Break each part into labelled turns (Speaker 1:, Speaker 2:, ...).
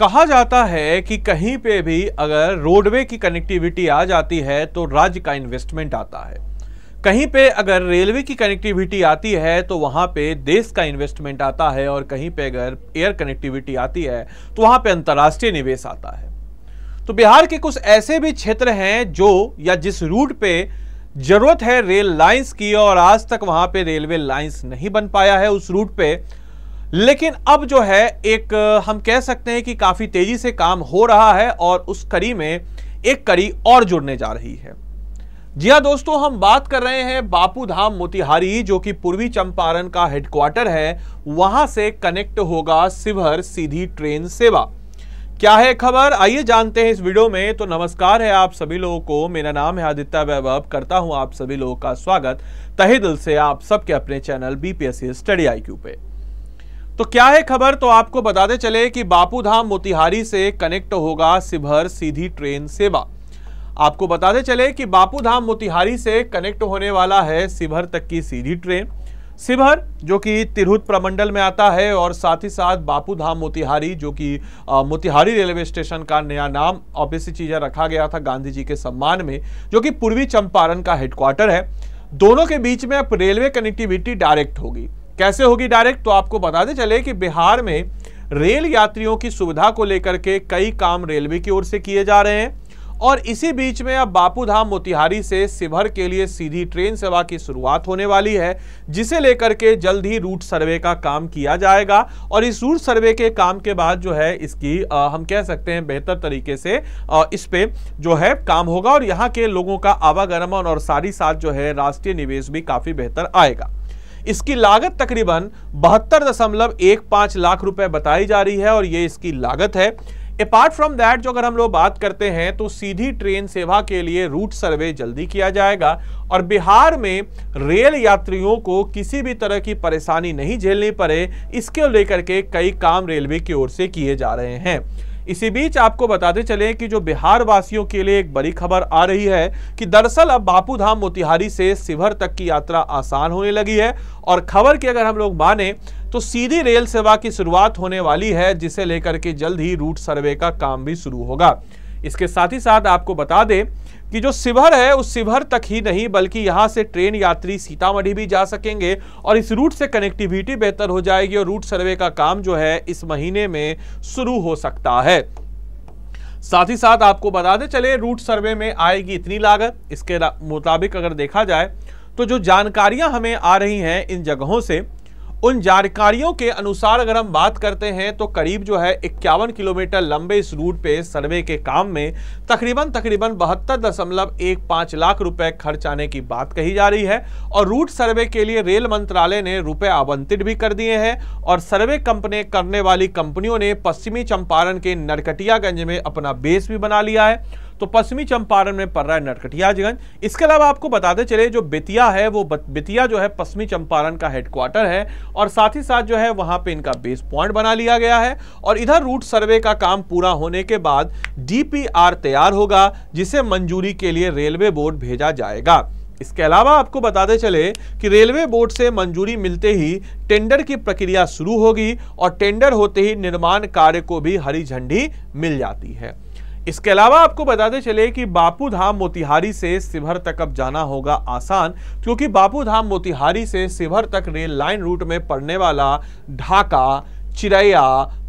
Speaker 1: कहा जाता है कि कहीं पे भी अगर रोडवे की कनेक्टिविटी आ जाती है तो राज्य का इन्वेस्टमेंट आता है, कहीं पे अगर रेलवे की कनेक्टिविटी आती है तो वहां पे देश का इन्वेस्टमेंट आता है, और कहीं पे अगर एयर कनेक्टिविटी आती है तो वहां पे अंतर्राष्ट्रीय निवेश आता है। तो बिहार के कुछ ऐसे भी क्षेत्र हैं जो या जिस रूट पे जरूरत है रेल लाइंस की और आज तक वहां पे रेलवे लाइंस नहीं बन पाया है उस रूट पे, लेकिन अब जो है एक हम कह सकते हैं कि काफी तेजी से काम हो रहा है और उस कड़ी में एक कड़ी और जुड़ने जा रही है। जी हां दोस्तों, हम बात कर रहे हैं बापू धाम मोतिहारी, जो कि पूर्वी चंपारण का हेडक्वार्टर है। वहां से कनेक्ट होगा शिवहर सीधी ट्रेन सेवा। क्या है खबर, आइए जानते हैं इस वीडियो में। तो नमस्कार है आप सभी लोगों को, मेरा नाम है आदित्य वैभव। करता हूं आप सभी लोगों का स्वागत तहे दिल से आप सबके अपने चैनल बीपीएससी स्टडी आईक्यू पे। तो क्या है खबर, तो आपको बताते चले कि बापू धाम मोतिहारी से कनेक्ट होगा शिवहर सीधी ट्रेन सेवा। आपको बताते चले कि बापू धाम मोतिहारी से कनेक्ट होने वाला है शिवहर तक की सीधी ट्रेन। शिवहर जो कि तिरहुत प्रमंडल में आता है, और साथ ही साथ बापू धाम मोतिहारी जो कि मोतिहारी रेलवे स्टेशन का नया नाम ऑब्वियसली चीजें रखा गया था गांधी जी के सम्मान में, जो कि पूर्वी चंपारण का हेडक्वार्टर है। दोनों के बीच में अब रेलवे कनेक्टिविटी डायरेक्ट होगी। कैसे होगी डायरेक्ट, तो आपको बताते चले कि बिहार में रेल यात्रियों की सुविधा को लेकर के कई काम रेलवे की ओर से किए जा रहे हैं, और इसी बीच में अब बापू धाम मोतिहारी से शिवहर के लिए सीधी ट्रेन सेवा की शुरुआत होने वाली है, जिसे लेकर के जल्द ही रूट सर्वे का काम किया जाएगा। और इस रूट सर्वे के काम के बाद जो है इसकी हम कह सकते हैं बेहतर तरीके से इस पे जो है काम होगा, और यहाँ के लोगों का आवागमन और साथ ही साथ जो है राष्ट्रीय निवेश भी काफी बेहतर आएगा। इसकी लागत तकरीबन 72.15 लाख रुपए बताई जा रही है, और ये इसकी लागत है। अपार्ट फ्रॉम दैट जो अगर हम लोग बात करते हैं तो सीधी ट्रेन सेवा के लिए रूट सर्वे जल्दी किया जाएगा, और बिहार में रेल यात्रियों को किसी भी तरह की परेशानी नहीं झेलनी पड़े, इसके लेकर के कई काम रेलवे की ओर से किए जा रहे हैं। इसी बीच आपको बताते चले कि जो बिहार वासियों के लिए एक बड़ी खबर आ रही है कि दरअसल अब बापू धाम मोतिहारी से शिवहर तक की यात्रा आसान होने लगी है, और खबर की अगर हम लोग माने तो सीधी रेल सेवा की शुरुआत होने वाली है, जिसे लेकर के जल्द ही रूट सर्वे का काम भी शुरू होगा। इसके साथ ही साथ आपको बता दें कि जो शिवहर है उस शिवहर तक ही नहीं बल्कि यहां से ट्रेन यात्री सीतामढ़ी भी जा सकेंगे, और इस रूट से कनेक्टिविटी बेहतर हो जाएगी, और रूट सर्वे का काम जो है इस महीने में शुरू हो सकता है। साथ ही साथ आपको बताते चले रूट सर्वे में आएगी इतनी लागत। इसके मुताबिक अगर देखा जाए तो जो जानकारियां हमें आ रही हैं इन जगहों से, उन जानकारियों के अनुसार अगर हम बात करते हैं तो करीब जो है 51 किलोमीटर लंबे इस रूट पे सर्वे के काम में तकरीबन 72.15 लाख रुपए खर्च आने की बात कही जा रही है, और रूट सर्वे के लिए रेल मंत्रालय ने रुपए आवंटित भी कर दिए हैं, और सर्वे करने वाली कंपनियों ने पश्चिमी चंपारण के नरकटियागंज में अपना बेस भी बना लिया है। तो पश्चिमी चंपारण में पड़ रहा है नरकटियागंज। इसके अलावा आपको बताते चले जो बेतिया है, वो बेतिया जो है पश्चिमी चंपारण का हेडक्वार्टर है, और साथ ही साथ जो है वहां पे इनका बेस पॉइंट बना लिया गया है। और इधर रूट सर्वे का काम पूरा होने के बाद डीपीआर तैयार होगा, जिसे मंजूरी के लिए रेलवे बोर्ड भेजा जाएगा। इसके अलावा आपको बताते चले कि रेलवे बोर्ड से मंजूरी मिलते ही टेंडर की प्रक्रिया शुरू होगी, और टेंडर होते ही निर्माण कार्य को भी हरी झंडी मिल जाती है। इसके अलावा आपको बताते चले कि बापू धाम मोतिहारी से शिवहर तक अब जाना होगा आसान, क्योंकि बापू धाम मोतिहारी से शिवहर तक रेल लाइन रूट में पड़ने वाला ढाका, चिरैया,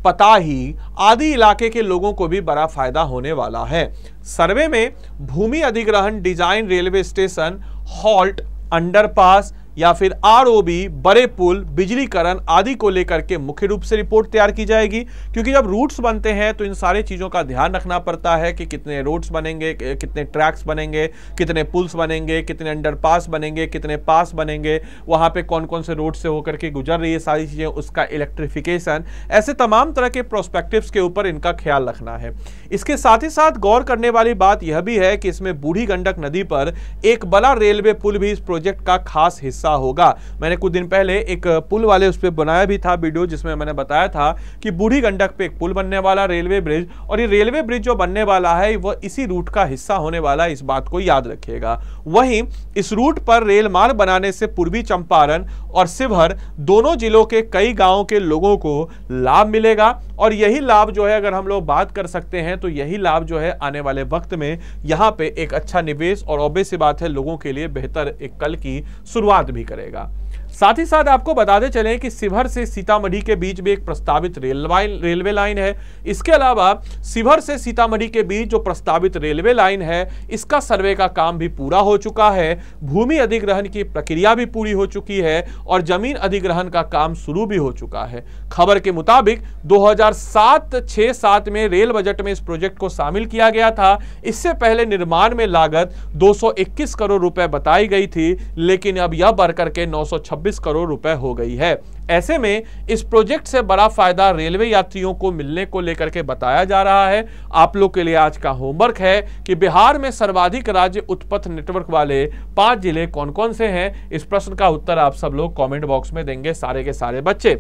Speaker 1: पताही आदि इलाके के लोगों को भी बड़ा फायदा होने वाला है। सर्वे में भूमि अधिग्रहण, design, railway station, halt, underpass या फिर आरओबी, बड़े पुल, बिजलीकरण आदि को लेकर के मुख्य रूप से रिपोर्ट तैयार की जाएगी, क्योंकि जब रूट्स बनते हैं तो इन सारी चीज़ों का ध्यान रखना पड़ता है कि कितने रोड्स बनेंगे, कितने ट्रैक्स बनेंगे, कितने पुल्स बनेंगे, कितने अंडरपास बनेंगे, कितने पास बनेंगे, वहाँ पे कौन कौन से रोड से होकर के गुजर रही है सारी चीज़ें, उसका इलेक्ट्रिफिकेशन, ऐसे तमाम तरह के प्रोस्पेक्टिव्स के ऊपर इनका ख्याल रखना है। इसके साथ ही साथ गौर करने वाली बात यह भी है कि इसमें बूढ़ी गंडक नदी पर एक बड़ा रेलवे पुल भी इस प्रोजेक्ट का खास हिस्सा हिस्सा होगा। मैंने कुछ दिन पहले एक पुल वाले उस पर बनाया भी था वीडियो, जिसमें मैंने बताया था कि बूढ़ी गंडक पे एक पुल बनने वाला रेलवे ब्रिज, और ये रेलवे ब्रिज जो बनने वाला है वह इसी रूट का हिस्सा होने वाला, इस बात को याद रखिएगा। वहीं इस रूट पर रेल मार्ग बनाने से पूर्वी चंपारण और शिवहर दोनों जिलों के कई गांवों के लोगों को लाभ मिलेगा, और यही लाभ जो है अगर हम लोग बात कर सकते हैं तो यही लाभ जो है आने वाले वक्त में यहां पे एक अच्छा निवेश और ऑब्वियस सी बात है लोगों के लिए बेहतर एक कल की शुरुआत भी करेगा। साथ ही साथ आपको बताते चलें कि शिवहर से सीतामढ़ी के बीच भी एक प्रस्तावित रेलवे लाइन है। इसके अलावा शिवहर से सीतामढ़ी के बीच जो प्रस्तावित रेलवे लाइन है इसका सर्वे का काम भी पूरा हो चुका है, भूमि अधिग्रहण की प्रक्रिया भी पूरी हो चुकी है और जमीन अधिग्रहण का काम शुरू भी हो चुका है। खबर के मुताबिक 2007-6-7 में रेल बजट में इस प्रोजेक्ट को शामिल किया गया था। इससे पहले निर्माण में लागत 221 करोड़ रुपए बताई गई थी, लेकिन अब यह बढ़कर के 926 करोड़ रुपए हो गई है। ऐसे में इस प्रोजेक्ट से बड़ा फायदा रेलवे यात्रियों को मिलने को लेकर के बताया जा रहा है। आप लोग के लिए आज का होमवर्क है कि बिहार में सर्वाधिक राज्य उत्पथ नेटवर्क वाले 5 जिले कौन कौन से हैं। इस प्रश्न का उत्तर आप सब लोग कमेंट बॉक्स में देंगे, सारे के सारे बच्चे।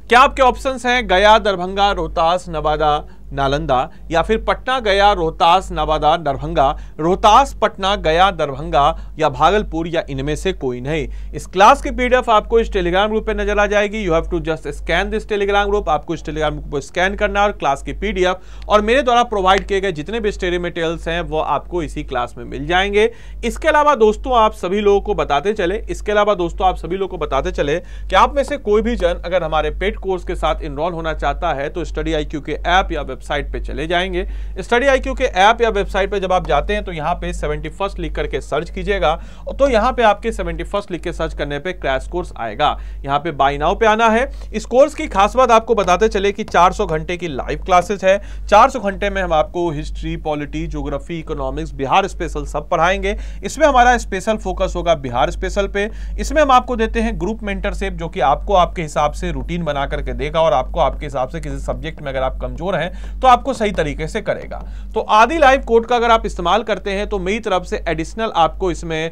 Speaker 1: क्या आपके ऑप्शंस हैं गया, दरभंगा, रोहतास, नवादा, नालंदा, या फिर पटना, गया, रोहतास, नवादा, दरभंगा, रोहतास, पटना, गया, दरभंगा या भागलपुर, या इनमें से कोई नहीं। इस क्लास की पीडीएफ आपको इस टेलीग्राम ग्रुप पे नजर आ जाएगी। You have to just scan this Telegram group. आपको इस टेलीग्राम ग्रुप को स्कैन करना है और क्लास की पीडीएफ और मेरे द्वारा प्रोवाइड किए गए जितने भी स्टडी मटेरियल्स हैं वो आपको इसी क्लास में मिल जाएंगे। इसके अलावा दोस्तों आप सभी लोगों को बताते चले कि आप में से कोई भी जन अगर हमारे पेड कोर्स के साथ इनरोल होना चाहता है तो स्टडी IQ के ऐप या वेबसाइट पे चले जाएंगे। स्टडी IQ के ऐप या वेबसाइट पे जब आप जाते हैं तो यहाँ पे 71st लिख करके सर्च कीजिएगा, तो यहाँ पे आपके 71st लिख के सर्च करने पे क्रैश कोर्स आएगा। यहाँ पे बाय नाउ पे आना है। इस कोर्स की खास बात आपको बताते चले कि 400 घंटे की लाइव क्लासेस है। 400 घंटे में हम आपको history, polity, geography, economics, Bihar special सब पढ़ाएंगे। इसमें हमारा स्पेशल फोकस होगा बिहार स्पेशल पे। इसमें हम आपको देते हैं ग्रुप मेंटरशिप, जो कि आपको आपके हिसाब से रूटीन बना करके देगा और आपको आपके हिसाब से किसी सब्जेक्ट में अगर आप कमजोर हैं तो आपको सही तरीके से करेगा। तो आदि लाइव कोड का अगर आप इस्तेमाल करते हैं तो मेरी तरफ से एडिशनल आपको इसमें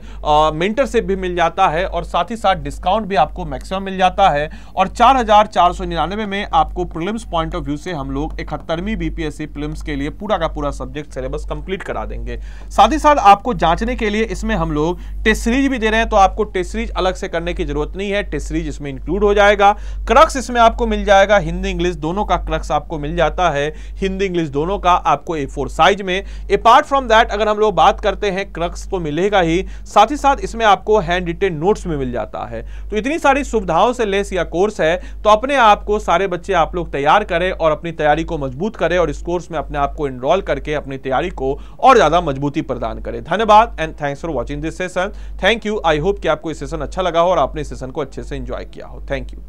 Speaker 1: मेंटरशिप भी मिल जाता है और साथ ही साथ डिस्काउंट भी आपको मैक्सिमम मिल जाता है। और 4499 में आपको प्रीलिम्स पॉइंट ऑफ व्यू से हम लोग 71वीं BPSC प्रीलिम्स के लिए पूरा का पूरा सब्जेक्ट सिलेबस कंप्लीट करा देंगे। साथ ही साथ आपको जांचने के लिए इसमें हम लोग टेस्ट सीरीज भी दे रहे हैं, तो आपको टेस्ट सीरीज अलग से करने की जरूरत नहीं है, टेस्ट सीरीज इसमें इंक्लूड हो जाएगा। क्रक्स इसमें आपको मिल जाएगा, हिंदी इंग्लिश दोनों का क्रक्स आपको मिल जाता है, हिंदी इंग्लिश दोनों का आपको A4 साइज में। अपार्ट फ्रॉम दैट अगर हम लोग बात करते हैं क्रक्स तो मिलेगा ही, साथ ही साथ इसमें आपको हैंड रिटेन नोट्स में मिल जाता है। तो इतनी सारी सुविधाओं से लेस यह कोर्स है, तो अपने आप को सारे बच्चे आप लोग तैयार करें और अपनी तैयारी को मजबूत करें और इस कोर्स में अपने आप को एनरोल करके अपनी तैयारी को और ज्यादा मजबूती प्रदान करें। धन्यवाद and thanks for watching this session. Thank you. I hope कि आपको इस सेशन अच्छा लगा हो और आपने इस सेशन को अच्छे से एंजॉय किया हो। Thank you.